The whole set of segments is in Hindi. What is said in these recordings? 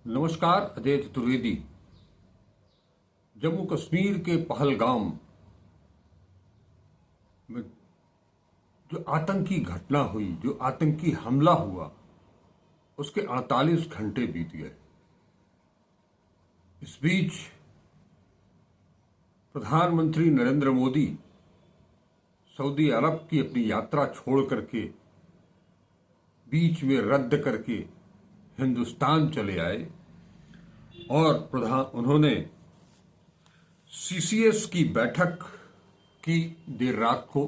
नमस्कार। अजय चतुर्वेदी। जम्मू कश्मीर के पहलगाम में जो आतंकी घटना हुई, जो आतंकी हमला हुआ, उसके 48 घंटे बीत गए। इस बीच प्रधानमंत्री नरेंद्र मोदी सऊदी अरब की अपनी यात्रा छोड़ करके बीच में रद्द करके हिंदुस्तान चले आए और उन्होंने सीसीएस की बैठक की देर रात को।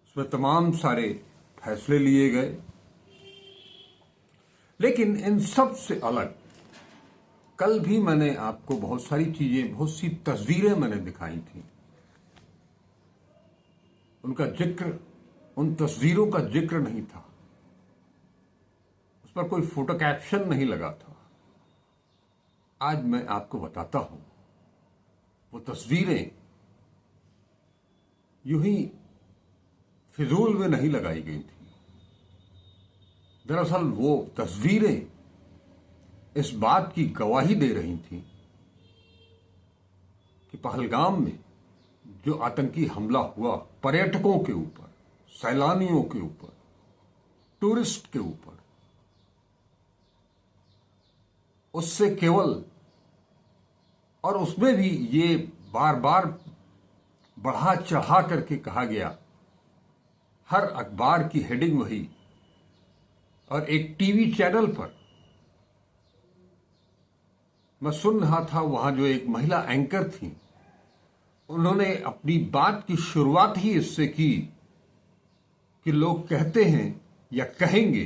उसमें तमाम सारे फैसले लिए गए, लेकिन इन सब से अलग कल भी मैंने आपको बहुत सारी चीजें, बहुत सी तस्वीरें मैंने दिखाई थी। उन तस्वीरों का जिक्र नहीं था, उस पर कोई फोटो कैप्शन नहीं लगा था। आज मैं आपको बताता हूं, वो तस्वीरें यूं ही फिजूल में नहीं लगाई गई थी। दरअसल वो तस्वीरें इस बात की गवाही दे रही थी कि पहलगाम में जो आतंकी हमला हुआ पर्यटकों के ऊपर, सैलानियों के ऊपर, टूरिस्ट के ऊपर, उससे केवल, और उसमें भी ये बार बार बढ़ा चढ़ा करके कहा गया, हर अखबार की हेडिंग वही, और एक टीवी चैनल पर मैं सुन रहा था, वहां जो एक महिला एंकर थी, उन्होंने अपनी बात की शुरुआत ही इससे की कि लोग कहते हैं या कहेंगे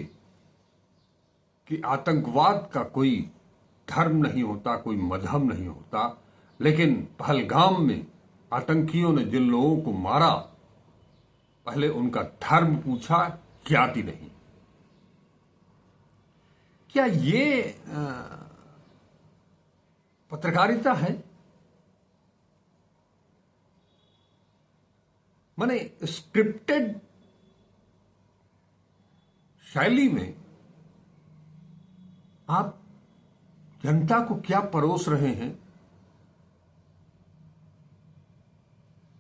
कि आतंकवाद का कोई धर्म नहीं होता, कोई मजहब नहीं होता, लेकिन पहलगाम में आतंकियों ने जिन लोगों को मारा, पहले उनका धर्म पूछा, जाति नहीं। क्या ये पत्रकारिता है? माने स्क्रिप्टेड शैली में आप जनता को क्या परोस रहे हैं,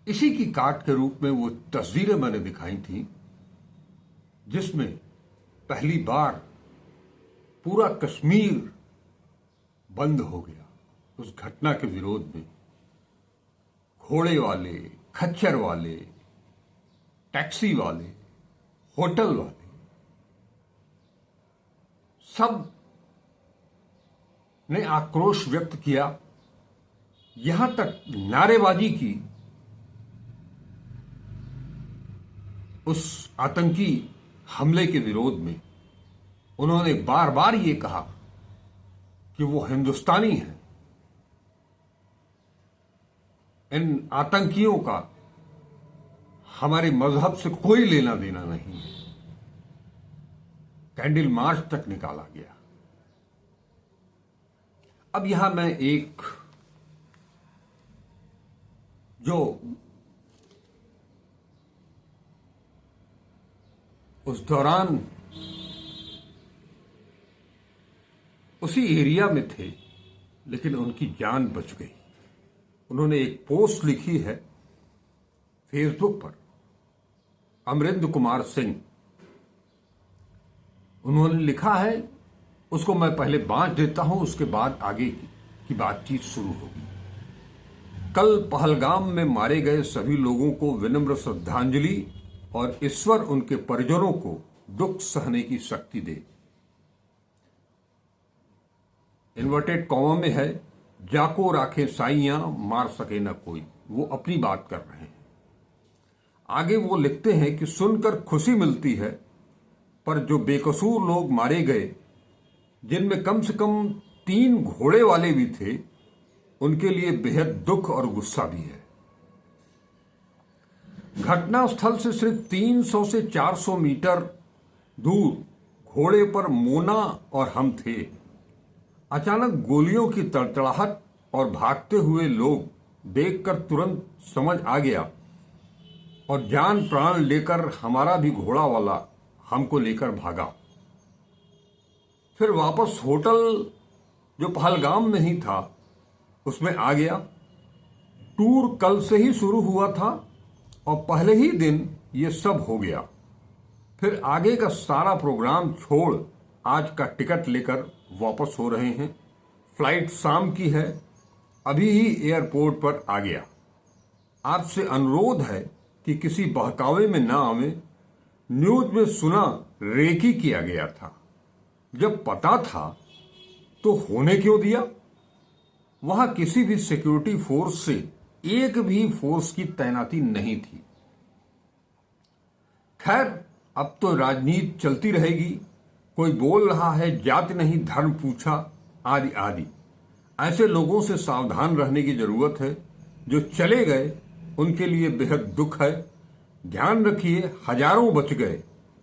इसी की काट के रूप में वो तस्वीरें मैंने दिखाई थी, जिसमें पहली बार पूरा कश्मीर बंद हो गया उस घटना के विरोध में। घोड़े वाले, खच्चर वाले, टैक्सी वाले, होटल वाले, सब ने आक्रोश व्यक्त किया, यहां तक नारेबाजी की उस आतंकी हमले के विरोध में। उन्होंने बार बार ये कहा कि वो हिंदुस्तानी हैं, इन आतंकियों का हमारे मजहब से कोई लेना देना नहीं है। कैंडल मार्च तक निकाला गया। अब यहां मैं एक जो उस दौरान उसी एरिया में थे, लेकिन उनकी जान बच गई। उन्होंने एक पोस्ट लिखी है फेसबुक पर, अमरिंदर कुमार सिंह। उन्होंने लिखा है, उसको मैं पहले बांट देता हूं, उसके बाद आगे की बातचीत शुरू होगी। कल पहलगाम में मारे गए सभी लोगों को विनम्र श्रद्धांजलि और ईश्वर उनके परिजनों को दुख सहने की शक्ति दे। इन्वर्टेड कॉमा में है, जाको राखे साइयां मार सके न कोई। वो अपनी बात कर रहे हैं। आगे वो लिखते हैं कि सुनकर खुशी मिलती है, पर जो बेकसूर लोग मारे गए, जिनमें कम से कम 3 घोड़े वाले भी थे, उनके लिए बेहद दुख और गुस्सा भी है। घटनास्थल से सिर्फ 300 से 400 मीटर दूर घोड़े पर मोना और हम थे। अचानक गोलियों की तड़तड़ाहट और भागते हुए लोग देखकर तुरंत समझ आ गया और जान प्राण लेकर हमारा भी घोड़ा वाला हमको लेकर भागा। फिर वापस होटल जो पहलगाम में ही था उसमें आ गया। टूर कल से ही शुरू हुआ था और पहले ही दिन ये सब हो गया। फिर आगे का सारा प्रोग्राम छोड़ आज का टिकट लेकर वापस हो रहे हैं। फ्लाइट शाम की है, अभी ही एयरपोर्ट पर आ गया। आपसे अनुरोध है कि किसी बहकावे में ना आवे। न्यूज में सुना रेकी किया गया था, जब पता था तो होने क्यों दिया? वहां किसी भी सिक्योरिटी फोर्स से एक भी फोर्स की तैनाती नहीं थी। खैर, अब तो राजनीति चलती रहेगी। कोई बोल रहा है जाति नहीं धर्म पूछा, आदि आदि। ऐसे लोगों से सावधान रहने की जरूरत है। जो चले गए उनके लिए बेहद दुख है। ध्यान रखिए, हजारों बच गए,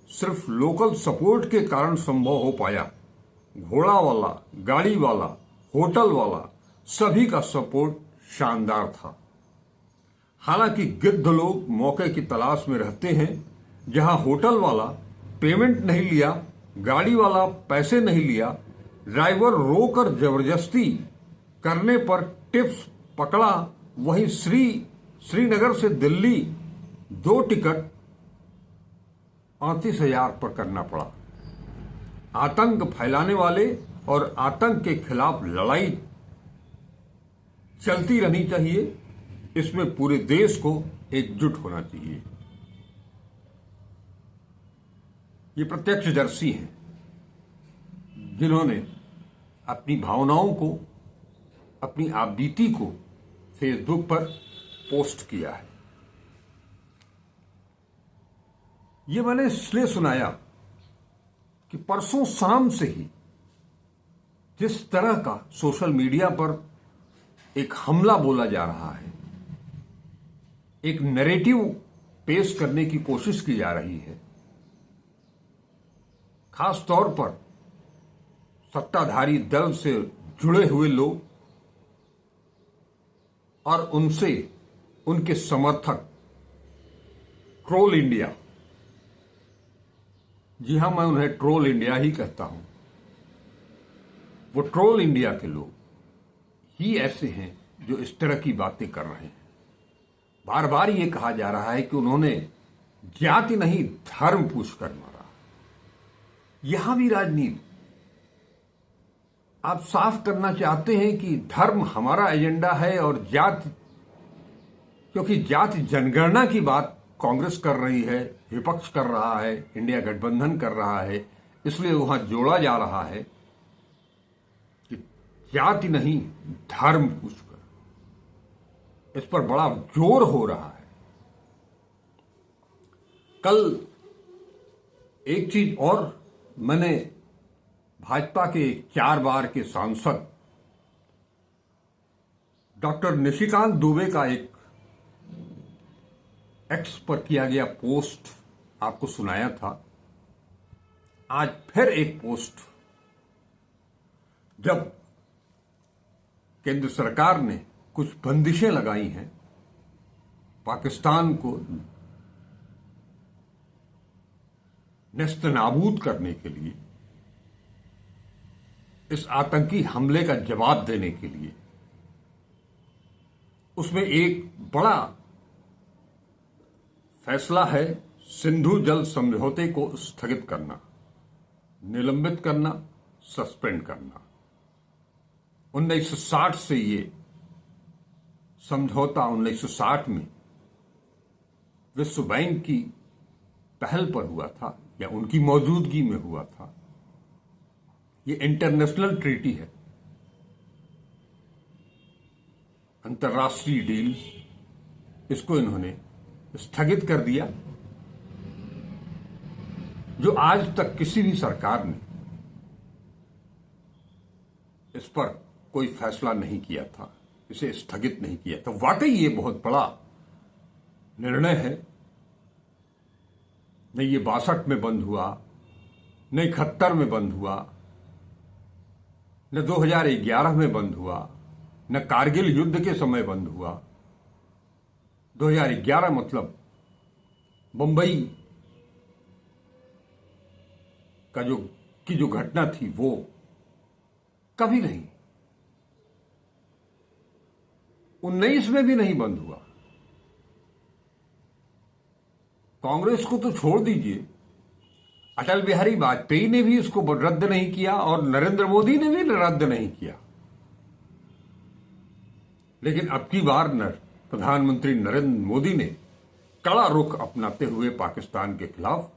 सिर्फ लोकल सपोर्ट के कारण संभव हो पाया। घोड़ा वाला, गाड़ी वाला, होटल वाला, सभी का सपोर्ट शानदार था। हालांकि गिद्ध लोग मौके की तलाश में रहते हैं। जहां होटल वाला पेमेंट नहीं लिया, गाड़ी वाला पैसे नहीं लिया, ड्राइवर रोकर जबरदस्ती करने पर टिप्स पकड़ा, वहीं श्रीनगर से दिल्ली 2 टिकट 38,000 पर करना पड़ा। आतंक फैलाने वाले और आतंक के खिलाफ लड़ाई चलती रहनी चाहिए। इसमें पूरे देश को एकजुट होना चाहिए। ये प्रत्यक्षदर्शी हैं जिन्होंने अपनी भावनाओं को, अपनी आपबीती को फेसबुक पर पोस्ट किया है। ये मैंने इसलिए सुनाया कि परसों शाम से ही जिस तरह का सोशल मीडिया पर एक हमला बोला जा रहा है, एक नैरेटिव पेश करने की कोशिश की जा रही है, खास तौर पर सत्ताधारी दल से जुड़े हुए लोग और उनसे उनके समर्थक, ट्रोल इंडिया, जी हां, मैं उन्हें ट्रोल इंडिया ही कहता हूं। वो ट्रोल इंडिया के लोग ही ऐसे हैं जो इस तरह की बातें कर रहे हैं। बार बार ये कहा जा रहा है कि उन्होंने जाति नहीं धर्म पूछकर मारा। यहां भी राजनीति आप साफ करना चाहते हैं कि धर्म हमारा एजेंडा है और जाति, क्योंकि जाति जनगणना की बात कांग्रेस कर रही है, विपक्ष कर रहा है, इंडिया गठबंधन कर रहा है, इसलिए वहां जोड़ा जा रहा है कि जाति नहीं धर्म पूछकर। इस पर बड़ा जोर हो रहा है। कल एक चीज और, मैंने भाजपा के 4 बार के सांसद डॉक्टर निशिकांत दुबे का एक एक्स पर किया गया पोस्ट आपको सुनाया था। आज फिर एक पोस्ट, जब केंद्र सरकार ने कुछ बंदिशें लगाई हैं पाकिस्तान को नेस्तनाबूद करने के लिए, इस आतंकी हमले का जवाब देने के लिए, उसमें एक बड़ा फैसला है सिंधु जल समझौते को स्थगित करना, निलंबित करना, सस्पेंड करना। 1960 से ये समझौता 1960 में विश्व बैंक की पहल पर हुआ था या उनकी मौजूदगी में हुआ था। ये इंटरनेशनल ट्रीटी है, अंतर्राष्ट्रीय डील। इसको इन्होंने स्थगित कर दिया, जो आज तक किसी भी सरकार ने इस पर कोई फैसला नहीं किया था, इसे स्थगित नहीं किया था। वाकई ये बहुत बड़ा निर्णय है। न ये 62 में बंद हुआ, न 71 में बंद हुआ, न 2011 में बंद हुआ, न कारगिल युद्ध के समय बंद हुआ। 2011 मतलब बंबई का जो की जो घटना थी वो कभी नहीं, 19 में भी नहीं बंद हुआ। कांग्रेस को तो छोड़ दीजिए, अटल बिहारी वाजपेयी ने भी इसको रद्द नहीं किया और नरेंद्र मोदी ने भी रद्द नहीं किया। लेकिन अब की बार प्रधानमंत्री नरेंद्र मोदी ने कड़ा रुख अपनाते हुए पाकिस्तान के खिलाफ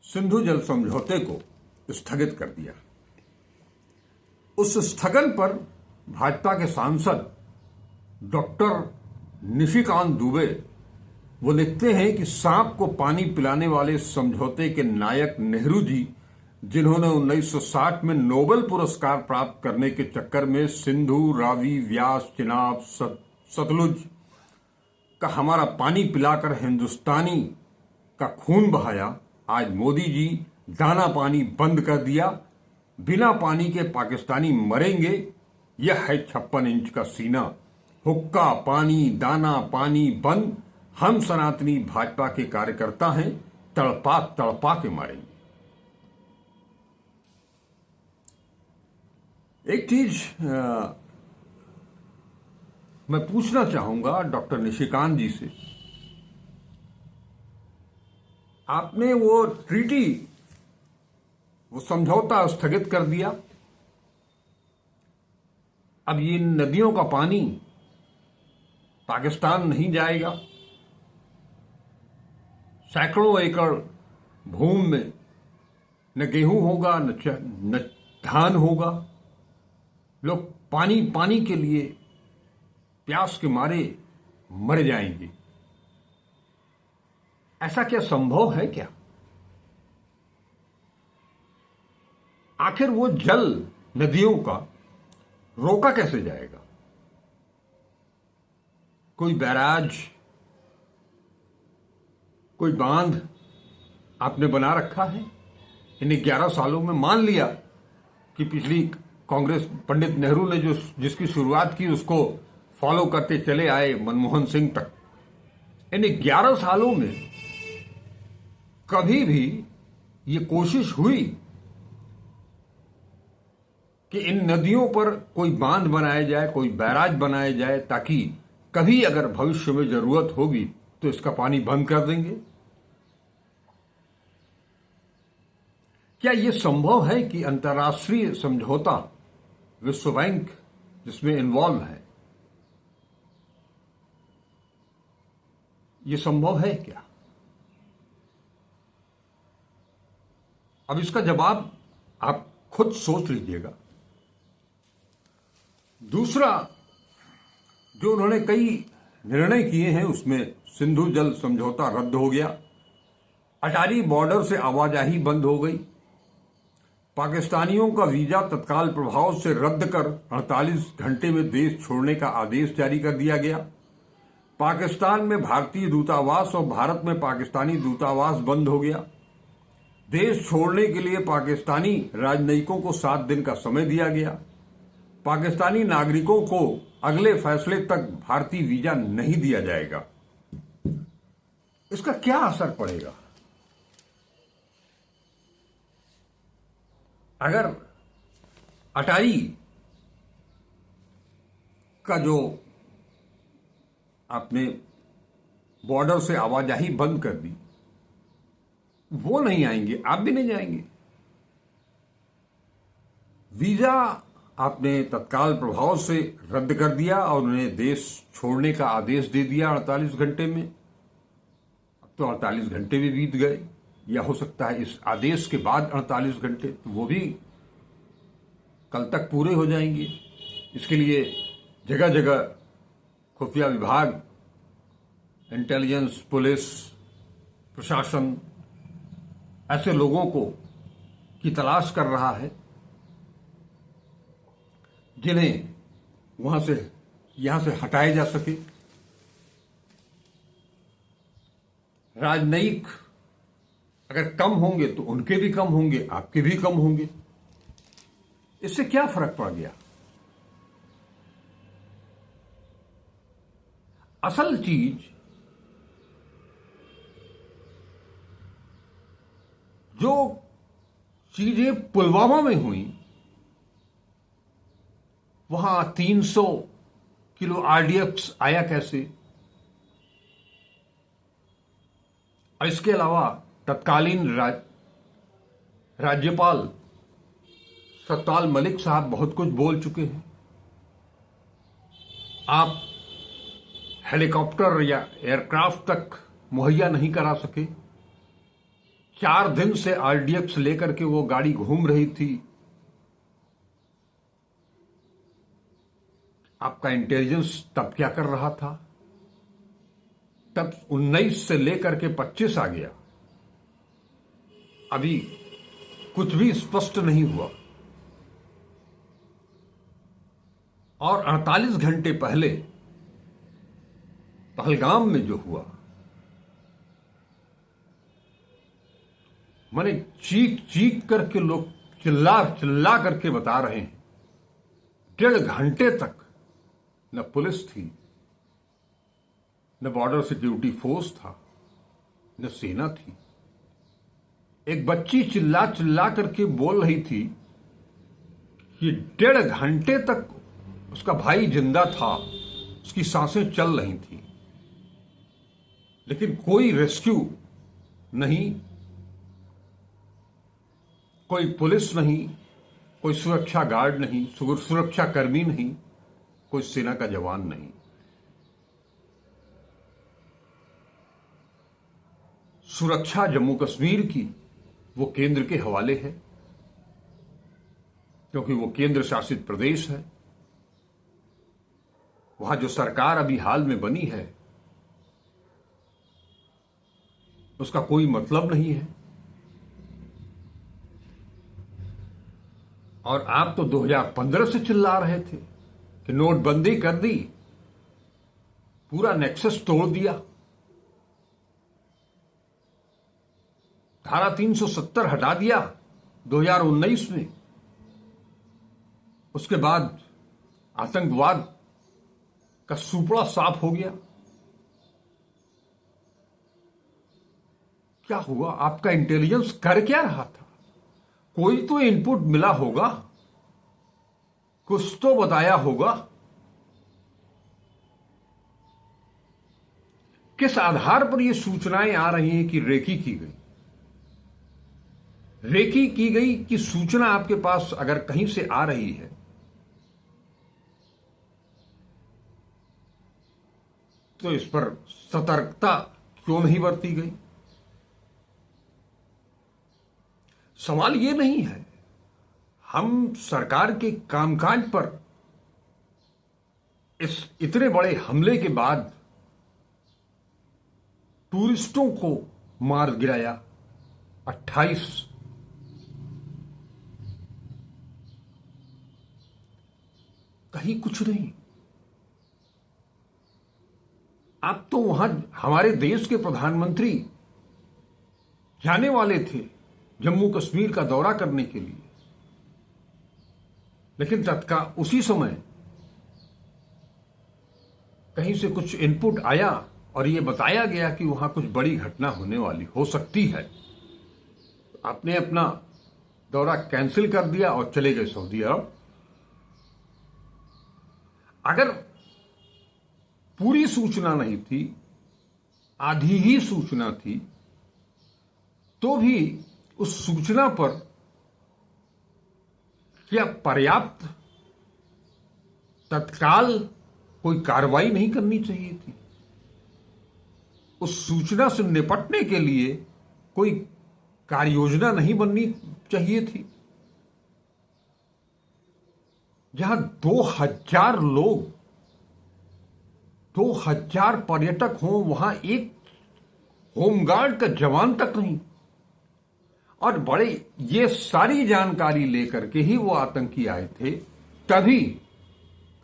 सिंधु जल समझौते को स्थगित कर दिया। उस स्थगन पर भाजपा के सांसद डॉक्टर निशिकांत दुबे वो लिखते हैं कि सांप को पानी पिलाने वाले समझौते के नायक नेहरू जी, जिन्होंने 1960 में नोबेल पुरस्कार प्राप्त करने के चक्कर में सिंधु, रावी, व्यास, चिनाब, सतलुज का हमारा पानी पिलाकर हिंदुस्तानी का खून बहाया, आज मोदी जी दाना पानी बंद कर दिया। बिना पानी के पाकिस्तानी मरेंगे। यह है 56 इंच का सीना, हुक्का पानी, दाना पानी बंद। हम सनातनी भाजपा के कार्यकर्ता हैं, तड़पा तड़पा के मारेंगे। एक चीज मैं पूछना चाहूंगा डॉक्टर निशिकांत जी से, आपने वो ट्रीटी, वो समझौता स्थगित कर दिया। अब ये नदियों का पानी पाकिस्तान नहीं जाएगा। सैकड़ों एकड़ भूमि में न गेहूं होगा, न धान होगा। लोग पानी पानी के लिए प्यास के मारे मर जाएंगे। ऐसा क्या संभव है क्या? आखिर वो जल नदियों का रोका कैसे जाएगा? कोई बैराज, कोई बांध आपने बना रखा है? इन 11 सालों में मान लिया कि पिछली कांग्रेस, पंडित नेहरू ने जो जिसकी शुरुआत की उसको फॉलो करते चले आए मनमोहन सिंह तक। इन 11 सालों में कभी भी ये कोशिश हुई कि इन नदियों पर कोई बांध बनाया जाए, कोई बैराज बनाया जाए, ताकि कभी अगर भविष्य में जरूरत होगी तो इसका पानी बंद कर देंगे? क्या यह संभव है कि अंतर्राष्ट्रीय समझौता, विश्व बैंक जिसमें इन्वॉल्व है, यह संभव है क्या? अब इसका जवाब आप खुद सोच लीजिएगा। दूसरा, जो उन्होंने कई निर्णय किए हैं उसमें सिंधु जल समझौता रद्द हो गया, अटारी बॉर्डर से आवाजाही बंद हो गई, पाकिस्तानियों का वीजा तत्काल प्रभाव से रद्द कर 48 घंटे में देश छोड़ने का आदेश जारी कर दिया गया, पाकिस्तान में भारतीय दूतावास और भारत में पाकिस्तानी दूतावास बंद हो गया, देश छोड़ने के लिए पाकिस्तानी राजनयिकों को 7 दिन का समय दिया गया, पाकिस्तानी नागरिकों को अगले फैसले तक भारतीय वीजा नहीं दिया जाएगा। इसका क्या असर पड़ेगा? अगर अटारी का जो आपने बॉर्डर से आवाजाही बंद कर दी, वो नहीं आएंगे, आप भी नहीं जाएंगे। वीजा आपने तत्काल प्रभाव से रद्द कर दिया और उन्हें देश छोड़ने का आदेश दे दिया 48 घंटे में। अब तो 48 घंटे भी बीत गए, या हो सकता है इस आदेश के बाद 48 घंटे, तो वो भी कल तक पूरे हो जाएंगे। इसके लिए जगह जगह खुफिया विभाग, इंटेलिजेंस, पुलिस, प्रशासन ऐसे लोगों को की तलाश कर रहा है जिन्हें यहां से हटाया जा सके। राजनयिक अगर कम होंगे तो उनके भी कम होंगे, आपके भी कम होंगे। इससे क्या फर्क पड़ गया? असल चीज जो चीजें पुलवामा में हुई, वहां 300 किलो आरडीएक्स आया कैसे? और इसके अलावा तत्कालीन राज्यपाल सतपाल मलिक साहब बहुत कुछ बोल चुके हैं। आप हेलीकॉप्टर या एयरक्राफ्ट तक मुहैया नहीं करा सके। 4 दिन से आरडीएक्स लेकर के वो गाड़ी घूम रही थी। आपका इंटेलिजेंस तब क्या कर रहा था? तब 19 से लेकर के 25 आ गया, अभी कुछ भी स्पष्ट नहीं हुआ। और 48 घंटे पहले पहलगाम में जो हुआ, माने चीख चीख करके लोग चिल्ला चिल्ला करके बता रहे हैं। 1.5 घंटे तक न पुलिस थी, न बॉर्डर सिक्योरिटी फोर्स था, न सेना थी। एक बच्ची चिल्ला चिल्ला करके बोल रही थी कि 1.5 घंटे तक उसका भाई जिंदा था, उसकी सांसें चल रही थी, लेकिन कोई रेस्क्यू नहीं, कोई पुलिस नहीं, कोई सुरक्षा गार्ड नहीं, सुरक्षा कर्मी नहीं, कोई सेना का जवान नहीं। सुरक्षा जम्मू कश्मीर की वो केंद्र के हवाले है, क्योंकि वो केंद्र शासित प्रदेश है। वहां जो सरकार अभी हाल में बनी है उसका कोई मतलब नहीं है। और आप तो 2015 से चिल्ला रहे थे कि नोटबंदी कर दी, पूरा नेक्सस तोड़ दिया, धारा 370 हटा दिया 2019 में। उसके बाद आतंकवाद का सुपड़ा साफ हो गया। क्या हुआ? आपका इंटेलिजेंस कर क्या रहा था? कोई तो इनपुट मिला होगा, कुछ तो बताया होगा। किस आधार पर यह सूचनाएं आ रही हैं कि रेकी की गई? रेकी की गई की सूचना आपके पास अगर कहीं से आ रही है तो इस पर सतर्कता क्यों नहीं बरती गई? सवाल ये नहीं है। हम सरकार के कामकाज पर इस इतने बड़े हमले के बाद टूरिस्टों को मार गिराया 28, कहीं कुछ नहीं। आप तो वहां हमारे देश के प्रधानमंत्री जाने वाले थे जम्मू कश्मीर का दौरा करने के लिए, लेकिन तत्काल उसी समय कहीं से कुछ इनपुट आया और यह बताया गया कि वहां कुछ बड़ी घटना होने वाली हो सकती है। आपने अपना दौरा कैंसिल कर दिया और चले गए सऊदी अरब। अगर पूरी सूचना नहीं थी, आधी ही सूचना थी, तो भी उस सूचना पर क्या पर्याप्त तत्काल कोई कार्रवाई नहीं करनी चाहिए थी? उस सूचना से निपटने के लिए कोई कार्ययोजना नहीं बननी चाहिए थी? जहां 2000 लोग, 2000 पर्यटक हों, वहां एक होमगार्ड का जवान तक नहीं। और बड़े ये सारी जानकारी लेकर के ही वो आतंकी आए थे। तभी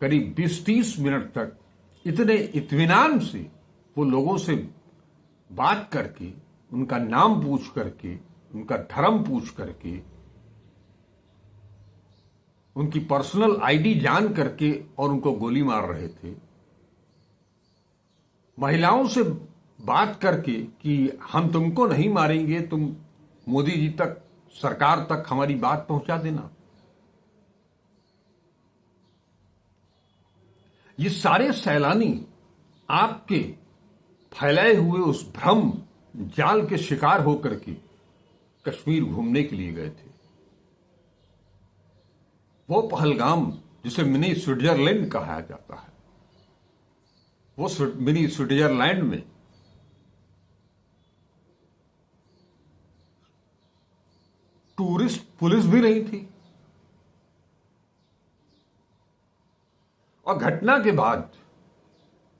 करीब 20-30 मिनट तक इतने इत्मीनान से वो लोगों से बात करके, उनका नाम पूछ करके, उनका धर्म पूछ करके, उनकी पर्सनल आईडी जान करके और उनको गोली मार रहे थे। महिलाओं से बात करके कि हम तुमको नहीं मारेंगे, तुम मोदी जी तक सरकार तक हमारी बात पहुंचा देना। ये सारे सैलानी आपके फैलाए हुए उस भ्रम जाल के शिकार होकर के कश्मीर घूमने के लिए गए थे। वो पहलगाम जिसे मिनी स्विट्जरलैंड कहा जाता है, वो मिनी स्विट्जरलैंड में टूरिस्ट पुलिस भी नहीं थी। और घटना के बाद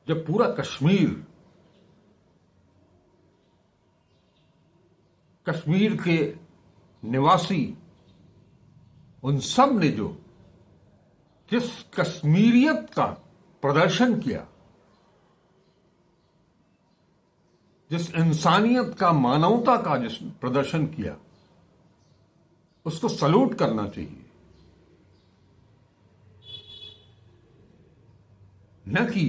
जब पूरा कश्मीर के निवासी उन सब ने जिस कश्मीरियत का प्रदर्शन किया, जिस इंसानियत का, मानवता का जिस प्रदर्शन किया, उसको सल्यूट करना चाहिए। न कि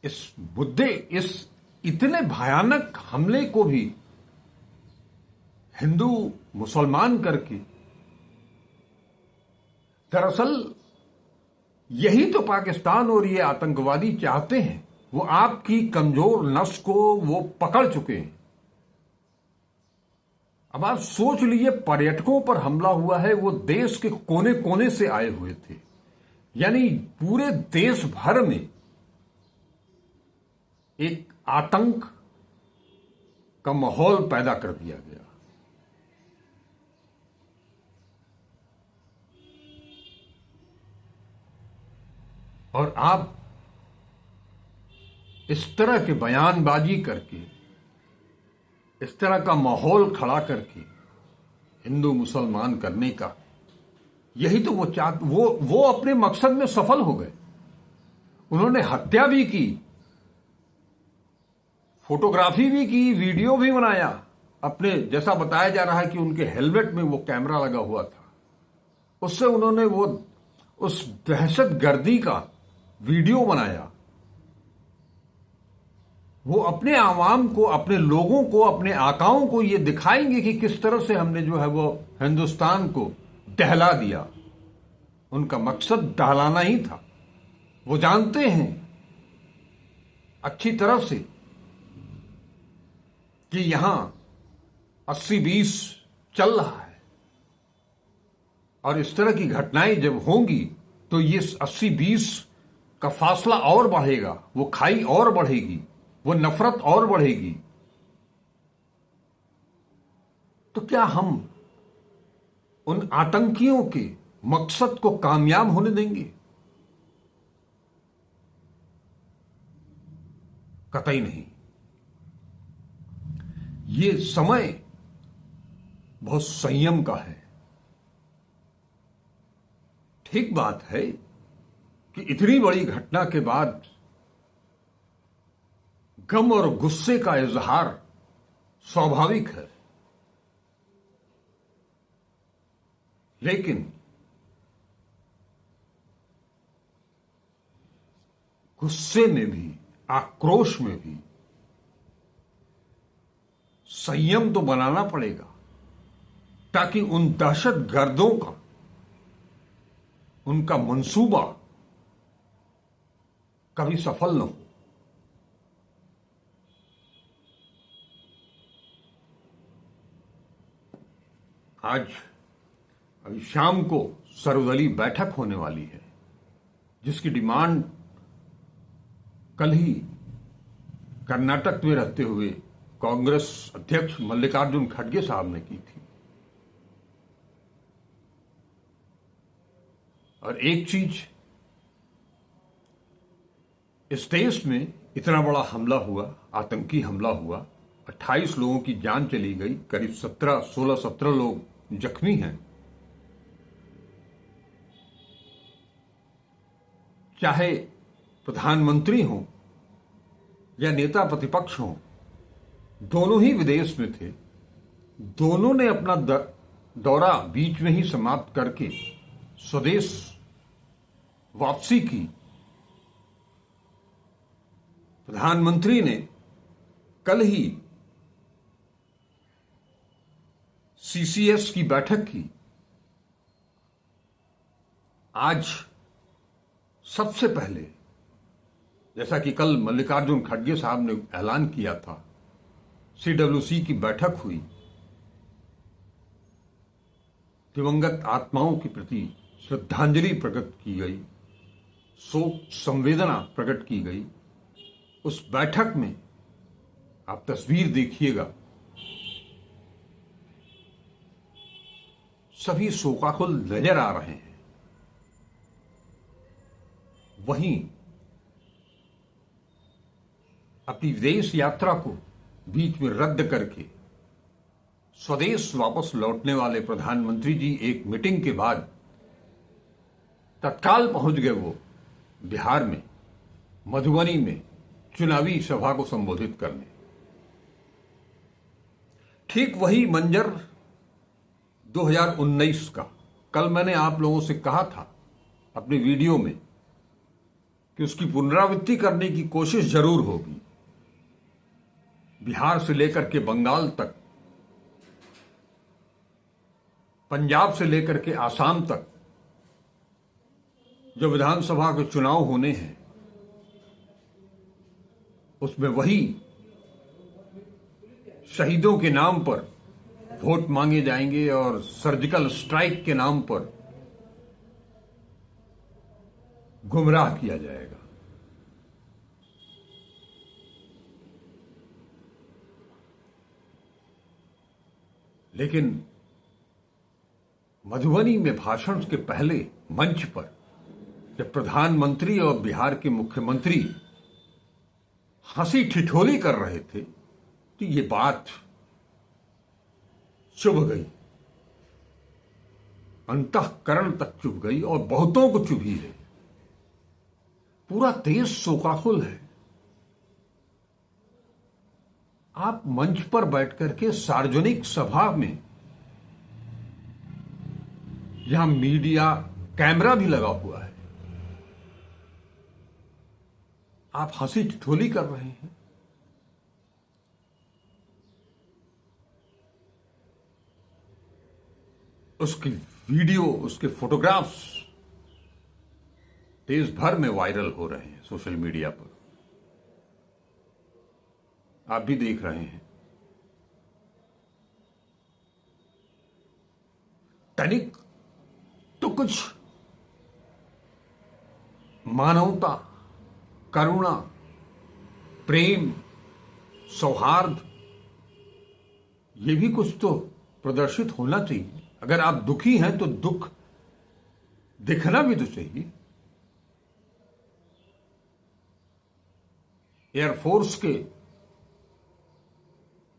इस इतने भयानक हमले को भी हिंदू मुसलमान करके। दरअसल यही तो पाकिस्तान और ये आतंकवादी चाहते हैं। वो आपकी कमजोर नस को वो पकड़ चुके हैं। अब आप सोच लीजिए, पर्यटकों पर हमला हुआ है, वो देश के कोने कोने से आए हुए थे, यानी पूरे देश भर में एक आतंक का माहौल पैदा कर दिया गया। और आप इस तरह के बयानबाजी करके, इस तरह का माहौल खड़ा करके हिंदू मुसलमान करने का, यही तो वो अपने मकसद में सफल हो गए। उन्होंने हत्या भी की, फोटोग्राफी भी की, वीडियो भी बनाया। अपने, जैसा बताया जा रहा है कि उनके हेलमेट में वो कैमरा लगा हुआ था, उससे उन्होंने वो उस दहशतगर्दी का वीडियो बनाया। वो अपने आवाम को, अपने लोगों को, अपने आकाओं को ये दिखाएंगे कि किस तरह से हमने जो है वो हिंदुस्तान को दहला दिया। उनका मकसद दहलाना ही था। वो जानते हैं अच्छी तरह से कि यहां 80-20 चल रहा है, और इस तरह की घटनाएं जब होंगी तो ये 80-20 का फासला और बढ़ेगा, वो खाई और बढ़ेगी, वो नफरत और बढ़ेगी। तो क्या हम उन आतंकियों के मकसद को कामयाब होने देंगे? कतई नहीं। ये समय बहुत संयम का है। ठीक बात है कि इतनी बड़ी घटना के बाद गम और गुस्से का इजहार स्वाभाविक है, लेकिन गुस्से में भी, आक्रोश में भी संयम तो बनाना पड़ेगा, ताकि उन दहशतगर्दों का, उनका मंसूबा कभी सफल न हो। आज अभी शाम को सर्वदलीय बैठक होने वाली है, जिसकी डिमांड कल ही कर्नाटक में रहते हुए कांग्रेस अध्यक्ष मल्लिकार्जुन खड़गे साहब ने की थी। और एक चीज, इस देश में इतना बड़ा हमला हुआ, आतंकी हमला हुआ, 28 लोगों की जान चली गई, करीब 16-17 लोग जख्मी हैं। चाहे प्रधानमंत्री हों या नेता प्रतिपक्ष हों, दोनों ही विदेश में थे। दोनों ने अपना दौरा बीच में ही समाप्त करके स्वदेश वापसी की। प्रधानमंत्री ने कल ही सीसीएस की बैठक की। आज सबसे पहले, जैसा कि कल मल्लिकार्जुन खड़गे साहब ने ऐलान किया था, सीडब्ल्यूसी की बैठक हुई, दिवंगत आत्माओं के प्रति श्रद्धांजलि प्रकट की गई, शोक संवेदना प्रकट की गई। उस बैठक में आप तस्वीर देखिएगा, सभी शोकाकुल नजर आ रहे हैं। वहीं अपनी विदेश यात्रा को बीच में रद्द करके स्वदेश वापस लौटने वाले प्रधानमंत्री जी एक मीटिंग के बाद तत्काल पहुंच गए वो बिहार में, मधुबनी में चुनावी सभा को संबोधित करने। ठीक वही मंजर 2019 का। कल मैंने आप लोगों से कहा था अपनी वीडियो में कि उसकी पुनरावृत्ति करने की कोशिश जरूर होगी। बिहार से लेकर के बंगाल तक, पंजाब से लेकर के आसाम तक जो विधानसभा के चुनाव होने हैं, उसमें वही शहीदों के नाम पर वोट मांगे जाएंगे और सर्जिकल स्ट्राइक के नाम पर गुमराह किया जाएगा। लेकिन मधुबनी में भाषण के पहले मंच पर जब प्रधानमंत्री और बिहार के मुख्यमंत्री हंसी ठिठोली कर रहे थे तो ये बात चुभ गई, अंतःकरण तक चुभ गई और बहुतों को चुभी है। पूरा देश शोकाकुल है। आप मंच पर बैठ करके सार्वजनिक सभा में, यहां मीडिया कैमरा भी लगा हुआ है, आप हंसी ठिठोली कर रहे हैं। उसकी वीडियो, उसके फोटोग्राफ्स देश भर में वायरल हो रहे हैं सोशल मीडिया पर, आप भी देख रहे हैं। तनिक तो कुछ मानवता, करुणा, प्रेम, सौहार्द, ये भी कुछ तो प्रदर्शित होना चाहिए। अगर आप दुखी हैं तो दुख दिखना भी तो चाहिए। एयरफोर्स के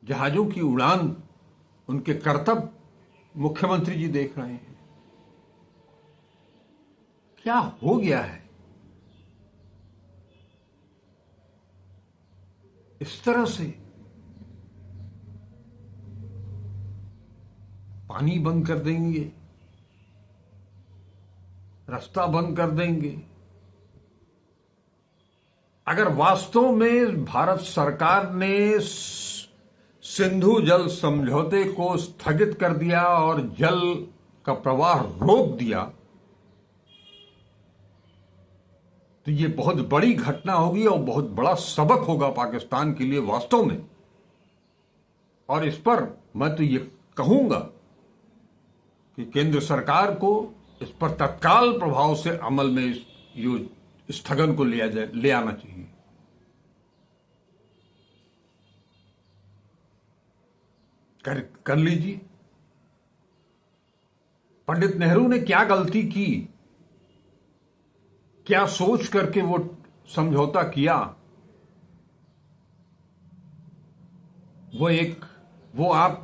जहाजों की उड़ान, उनके कर्तव्य मुख्यमंत्री जी देख रहे हैं। क्या हो गया है? इस तरह से पानी बंद कर देंगे, रास्ता बंद कर देंगे। अगर वास्तव में भारत सरकार ने सिंधु जल समझौते को स्थगित कर दिया और जल का प्रवाह रोक दिया तो ये बहुत बड़ी घटना होगी और बहुत बड़ा सबक होगा पाकिस्तान के लिए वास्तव में। और इस पर मैं तो ये कहूंगा कि केंद्र सरकार को इस पर तत्काल प्रभाव से अमल में इस स्थगन को ले आना चाहिए। कर लीजिए। पंडित नेहरू ने क्या गलती की, क्या सोच करके वो समझौता किया, वो आप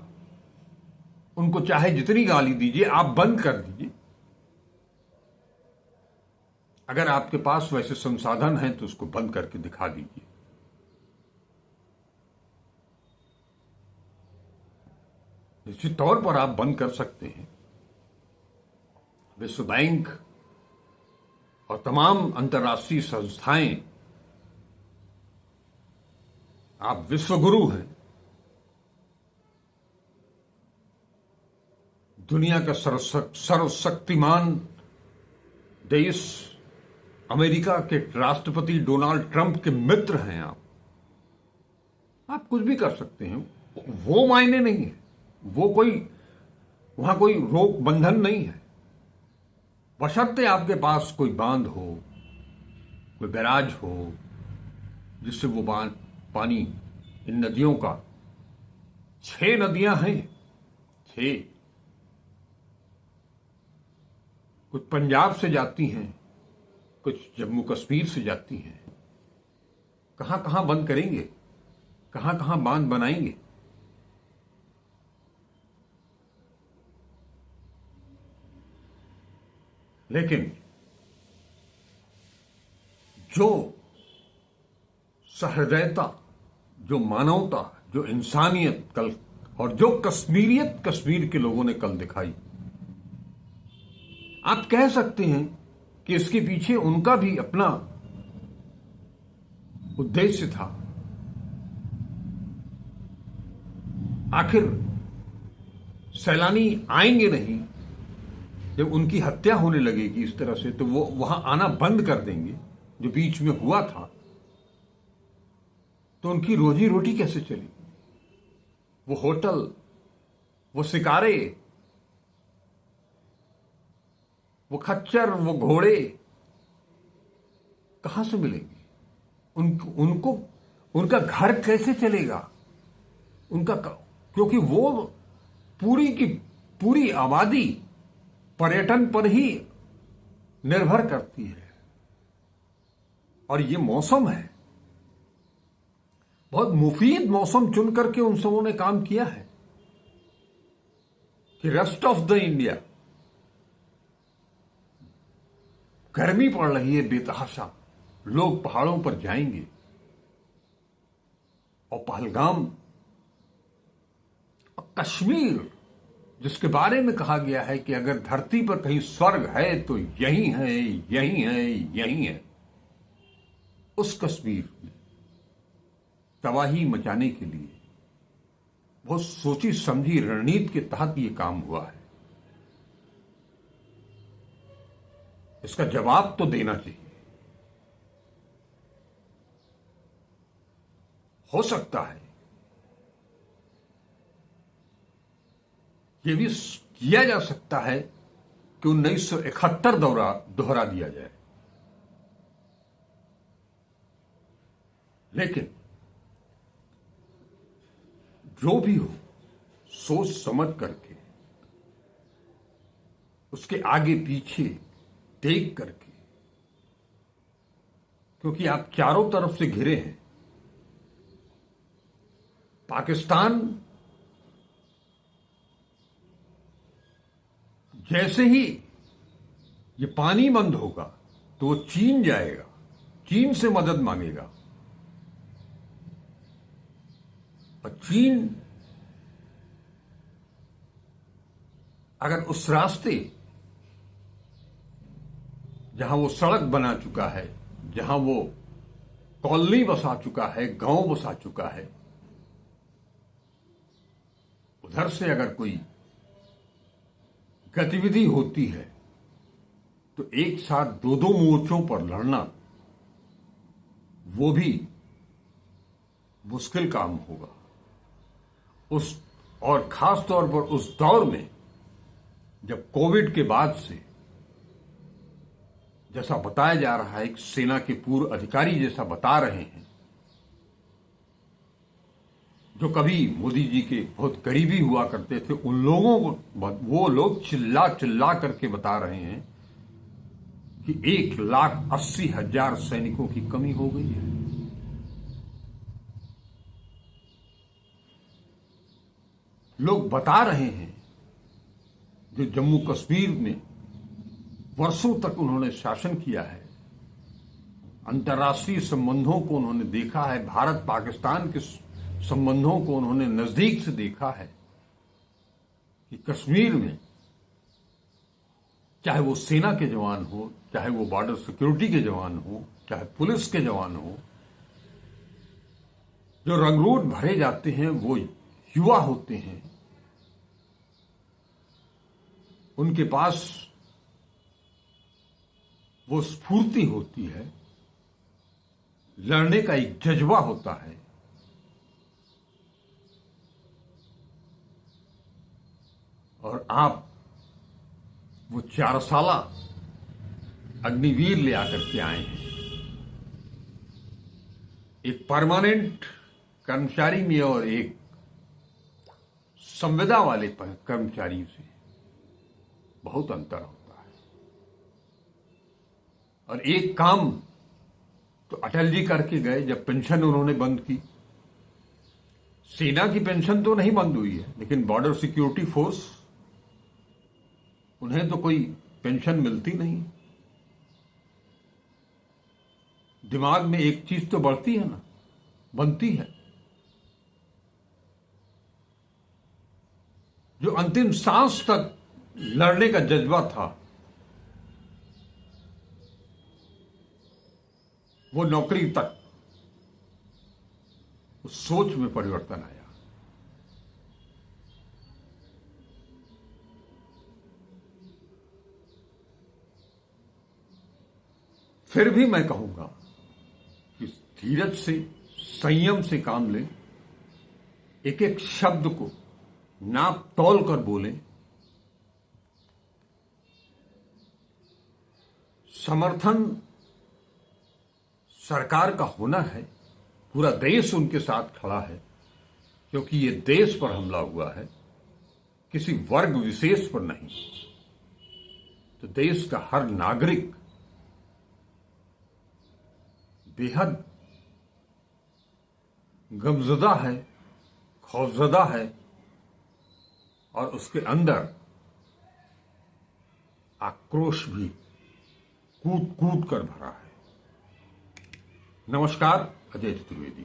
उनको चाहे जितनी गाली दीजिए, आप बंद कर दीजिए। अगर आपके पास वैसे संसाधन हैं तो उसको बंद करके दिखा दीजिए। निश्चित तौर पर आप बंद कर सकते हैं। विश्व बैंक और तमाम अंतर्राष्ट्रीय संस्थाएं, आप विश्व गुरु हैं, दुनिया का सर्वशक्तिमान देश अमेरिका के राष्ट्रपति डोनाल्ड ट्रंप के मित्र हैं आप कुछ भी कर सकते हैं, वो मायने नहीं है, वो वहां कोई रोक बंधन नहीं है, बशर्ते आपके पास कोई बांध हो, कोई बैराज हो, जिससे वो पानी इन नदियों का 6 नदियां हैं, 6 कुछ पंजाब से जाती हैं, कुछ जम्मू कश्मीर से जाती हैं। कहां कहां बंद करेंगे, कहां कहां बांध बनाएंगे? लेकिन जो सहृदयता, जो मानवता, जो इंसानियत कल और जो कश्मीरियत कश्मीर के लोगों ने कल दिखाई, आप कह सकते हैं कि इसके पीछे उनका भी अपना उद्देश्य था। आखिर सैलानी आएंगे नहीं, जब उनकी हत्या होने लगेगी इस तरह से, तो वो वहां आना बंद कर देंगे, जो बीच में हुआ था, तो उनकी रोजी रोटी कैसे चली? वो होटल, वो शिकारे, वो खच्चर, वो घोड़े कहां से मिलेंगे? उनको उनका घर कैसे चलेगा? क्योंकि वो पूरी की पूरी आबादी पर्यटन पर ही निर्भर करती है। और ये मौसम है, बहुत मुफीद मौसम चुन करके उन सबों ने काम किया है कि रेस्ट ऑफ द इंडिया गर्मी पड़ रही है बेतहाशा, लोग पहाड़ों पर जाएंगे, और पहलगाम और कश्मीर, जिसके बारे में कहा गया है कि अगर धरती पर कहीं स्वर्ग है तो यही है, यही है, यही है, उस कश्मीर में तबाही मचाने के लिए बहुत सोची समझी रणनीति के तहत यह काम हुआ है। इसका जवाब तो देना चाहिए। हो सकता है यह भी किया जा सकता है कि 1971 दोहरा दिया जाए, लेकिन जो भी हो, सोच समझ करके, उसके आगे पीछे देख करके, क्योंकि आप चारों तरफ से घिरे हैं। पाकिस्तान जैसे ही ये पानी बंद होगा तो वो चीन जाएगा, चीन से मदद मांगेगा, और चीन अगर उस रास्ते, जहां वो सड़क बना चुका है, जहां वो कॉलोनी बसा चुका है, गांव बसा चुका है, उधर से अगर कोई गतिविधि होती है तो एक साथ 2-2 मोर्चों पर लड़ना वो भी मुश्किल काम होगा। और खास तौर पर उस दौर में जब कोविड के बाद से, जैसा बताया जा रहा है, एक सेना के पूर्व अधिकारी जैसा बता रहे हैं, जो कभी मोदी जी के बहुत करीबी हुआ करते थे, उन लोगों को वो लोग चिल्ला चिल्ला करके बता रहे हैं कि 1,80,000 सैनिकों की कमी हो गई है। लोग बता रहे हैं जो जम्मू कश्मीर में वर्षों तक उन्होंने शासन किया है, अंतर्राष्ट्रीय संबंधों को उन्होंने देखा है, भारत पाकिस्तान के संबंधों को उन्होंने नजदीक से देखा है कि कश्मीर में चाहे वो सेना के जवान हो, चाहे वो बॉर्डर सिक्योरिटी के जवान हो, चाहे पुलिस के जवान हो, जो रंगरूट भरे जाते हैं वो युवा होते हैं, उनके पास वो स्फूर्ति होती है, लड़ने का एक जज्बा होता है, और आप वो 4 साला अग्निवीर ले आकर के आए हैं। एक परमानेंट कर्मचारी में और एक संविदा वाले कर्मचारी से बहुत अंतर होता है। और एक काम तो अटल जी करके गए जब पेंशन उन्होंने बंद की। सेना की पेंशन तो नहीं बंद हुई है, लेकिन बॉर्डर सिक्योरिटी फोर्स, उन्हें तो कोई पेंशन मिलती नहीं। दिमाग में एक चीज तो बढ़ती है ना, बनती है। जो अंतिम सांस तक लड़ने का जज्बा था, वो नौकरी तक, उस सोच में परिवर्तन आया। फिर भी मैं कहूंगा कि धीरज से, संयम से काम लें, एक एक शब्द को नाप तौल कर बोलें। समर्थन सरकार का होना है, पूरा देश उनके साथ खड़ा है, क्योंकि ये देश पर हमला हुआ है, किसी वर्ग विशेष पर नहीं। तो देश का हर नागरिक बेहद गमज़दा है, खौफज़दा है, और उसके अंदर आक्रोश भी कूद कूद कर भरा है। नमस्कार, अजय चतुर्वेदी।